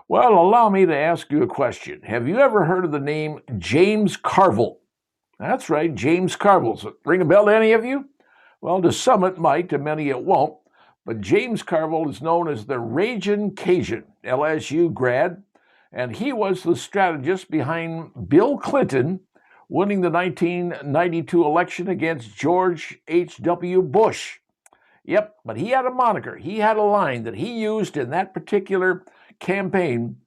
Well, allow me to ask you a question. Have you ever heard of the name James Carville? That's right, James Carville. Does it ring a bell to any of you? Well, to some it might, to many it won't. But James Carville is known as the Ragin' Cajun, LSU grad, and he was the strategist behind Bill Clinton winning the 1992 election against George H.W. Bush. Yep, but he had a moniker. He had a line that he used in that particular campaign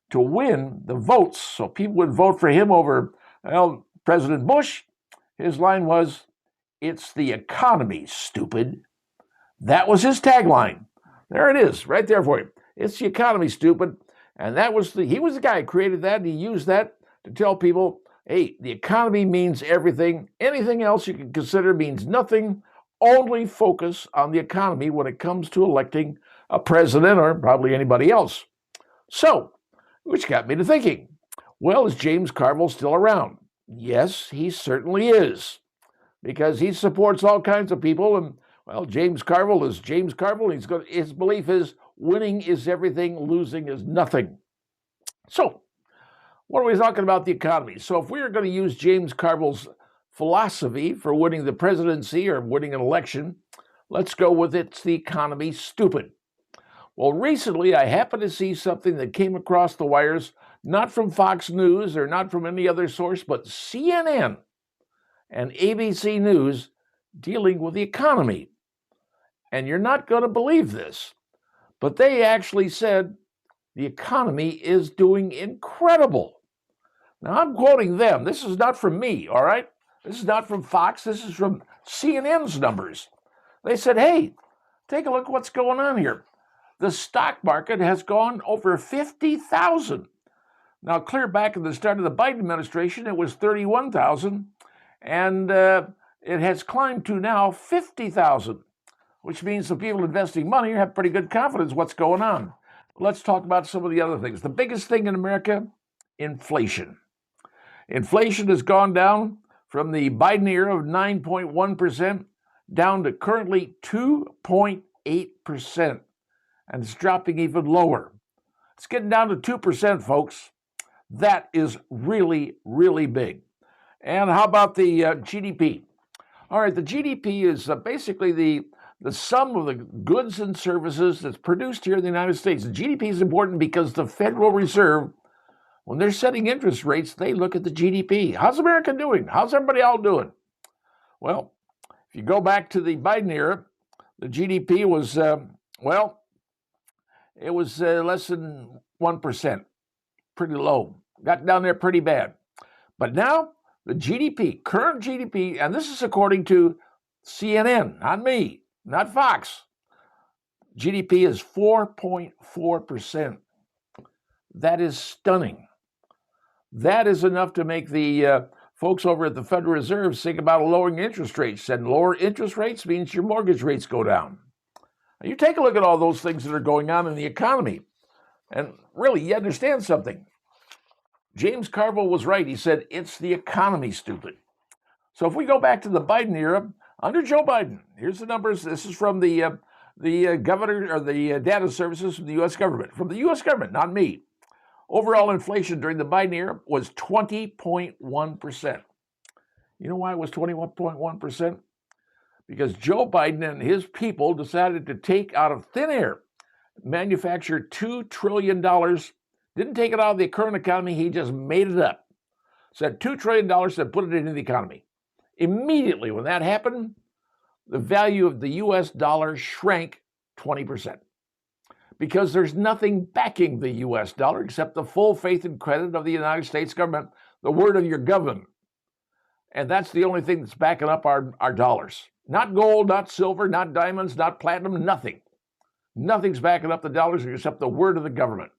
to win the votes. So people would vote for him over, well, President Bush. His line was, "It's the economy, stupid." That was his tagline. There it is, right there for you. It's the economy, stupid. And he was the guy who created that, and he used that to tell people, hey, the economy means everything. Anything else you can consider means nothing. Only focus on the economy when it comes to electing a president or probably anybody else. So, which got me to thinking, well, is James Carville still around? Yes, he certainly is, because he supports all kinds of people. And, well, James Carville is James Carville. His belief is winning is everything, losing is nothing. So, what are we talking about the economy? So if we are going to use James Carville's philosophy for winning the presidency or winning an election, let's go with it's the economy, stupid. Well, recently I happened to see something that came across the wires, not from Fox News or not from any other source, but CNN and ABC News dealing with the economy. And you're not going to believe this, but they actually said the economy is doing incredible. Now, I'm quoting them. This is not from me, all right? This is not from Fox. This is from CNN's numbers. They said, hey, take a look at what's going on here. The stock market has gone over 50,000. Now, clear back at the start of the Biden administration, it was 31,000, and it has climbed to now 50,000, which means the people investing money have pretty good confidence what's going on. Let's talk about some of the other things. The biggest thing in America, inflation. Inflation has gone down from the Biden era of 9.1% down to currently 2.8%. And it's dropping even lower. It's getting down to 2%, folks. That is really, really big. And how about the GDP? All right, the GDP is basically the sum of the goods and services that's produced here in the United States. The GDP is important because the Federal Reserve, when they're setting interest rates, they look at the GDP. How's America doing? How's everybody else doing? Well, if you go back to the Biden era, the GDP was, it was less than 1%, pretty low. Got down there pretty bad. But now, the GDP, current GDP, and this is according to CNN, not me, not Fox. GDP is 4.4%. That is stunning. That is enough to make the folks over at the Federal Reserve think about lowering interest rates. And lower interest rates means your mortgage rates go down. Now, you take a look at all those things that are going on in the economy, and really, you understand something. James Carville was right. He said, it's the economy, stupid. So if we go back to the Biden era, under Joe Biden, here's the numbers. This is from the governor or the data services from the U.S. government. From the U.S. government, not me. Overall inflation during the Biden era was 20.1%. You know why it was 21.1%? Because Joe Biden and his people decided to take out of thin air, manufacture $2 trillion. Didn't take it out of the current economy, he just made it up. Said $2 trillion and put it into the economy. Immediately when that happened, the value of the US dollar shrank 20%. Because there's nothing backing the US dollar except the full faith and credit of the United States government, the word of your government. And that's the only thing that's backing up our dollars. Not gold, not silver, not diamonds, not platinum, nothing. Nothing's backing up the dollars except the word of the government.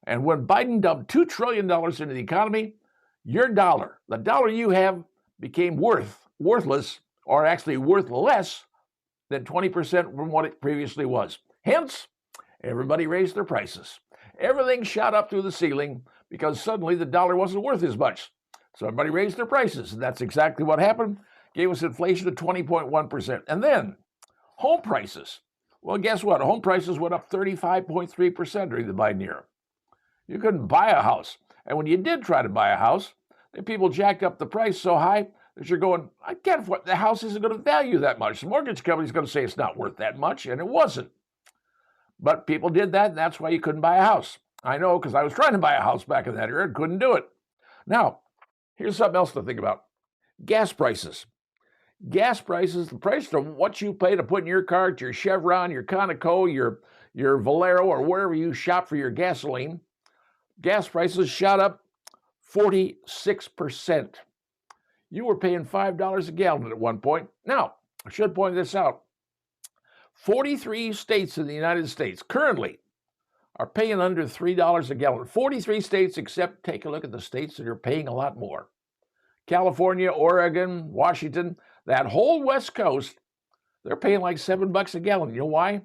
And when Biden dumped $2 trillion into the economy, your dollar, the dollar you have, became worthless, or actually worth less than 20% from what it previously was. Hence, everybody raised their prices. Everything shot up through the ceiling because suddenly the dollar wasn't worth as much. So everybody raised their prices, and that's exactly what happened. Gave us inflation of 20.1%. And then, home prices. Well, guess what? Home prices went up 35.3% during the Biden era. You couldn't buy a house. And when you did try to buy a house, the people jacked up the price so high that you're going, I can't afford, the house isn't going to value that much. The mortgage company's going to say it's not worth that much, and it wasn't. But people did that, and that's why you couldn't buy a house. I know, because I was trying to buy a house back in that era and couldn't do it. Now, here's something else to think about. Gas prices. Gas prices, the price of what you pay to put in your car, your Chevron, your Conoco, your Valero, or wherever you shop for your gasoline, gas prices shot up 46%. You were paying $5 a gallon at one point. Now, I should point this out. 43 states in the United States currently are paying under $3 a gallon. 43 states, except take a look at the states that are paying a lot more. California, Oregon, Washington, that whole West Coast, they're paying like $7 a gallon. You know why?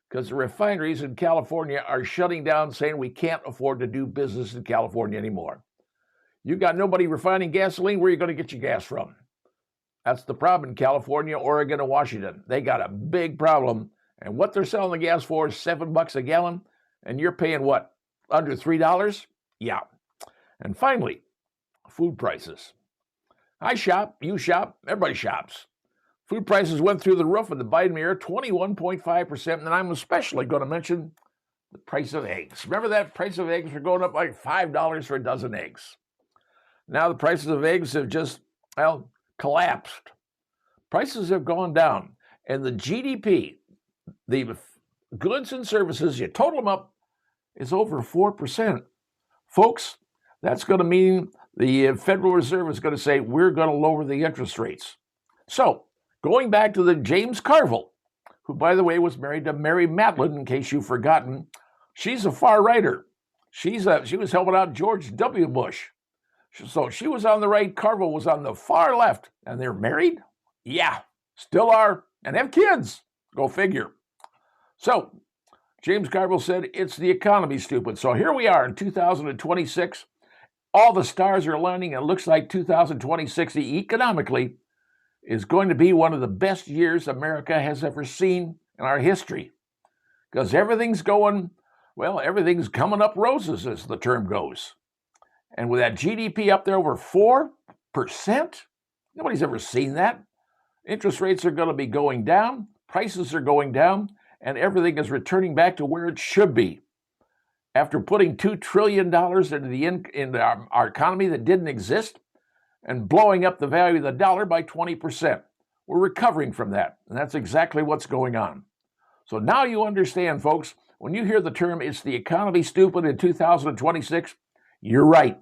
Because the refineries in California are shutting down, saying we can't afford to do business in California anymore. You got nobody refining gasoline, where are you going to get your gas from? That's the problem in California, Oregon, and Washington. They got a big problem. And what they're selling the gas for is $7 a gallon, and you're paying what? Under $3? Yeah. And finally, food prices. I shop, you shop, everybody shops. Food prices went through the roof in the Biden era, 21.5%, and I'm especially going to mention the price of eggs. Remember that price of eggs were going up like $5 for a dozen eggs. Now the prices of eggs have just, collapsed. Prices have gone down, and the GDP, the goods and services, you total them up, is over 4%. Folks, that's going to mean the Federal Reserve is going to say, we're going to lower the interest rates. So, going back to the James Carville, who, by the way, was married to Mary Madeline, in case you've forgotten, she's a far-righter. She was helping out George W. Bush. So she was on the right, Carville was on the far left, and they're married? Yeah, still are, and have kids. Go figure. So, James Carville said, it's the economy, stupid. So here we are in 2026. All the stars are aligning, and it looks like 2026 economically is going to be one of the best years America has ever seen in our history. Because everything's coming up roses, as the term goes. And with that GDP up there over 4%, nobody's ever seen that. Interest rates are going to be going down, prices are going down, and everything is returning back to where it should be. After putting $2 trillion into our economy that didn't exist and blowing up the value of the dollar by 20%. We're recovering from that, and that's exactly what's going on. So now you understand, folks, when you hear the term, it's the economy, stupid, in 2026, you're right.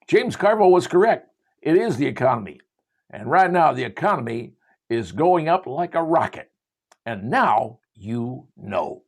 James Carville was correct. It is the economy. And right now, the economy is going up like a rocket. And now you know.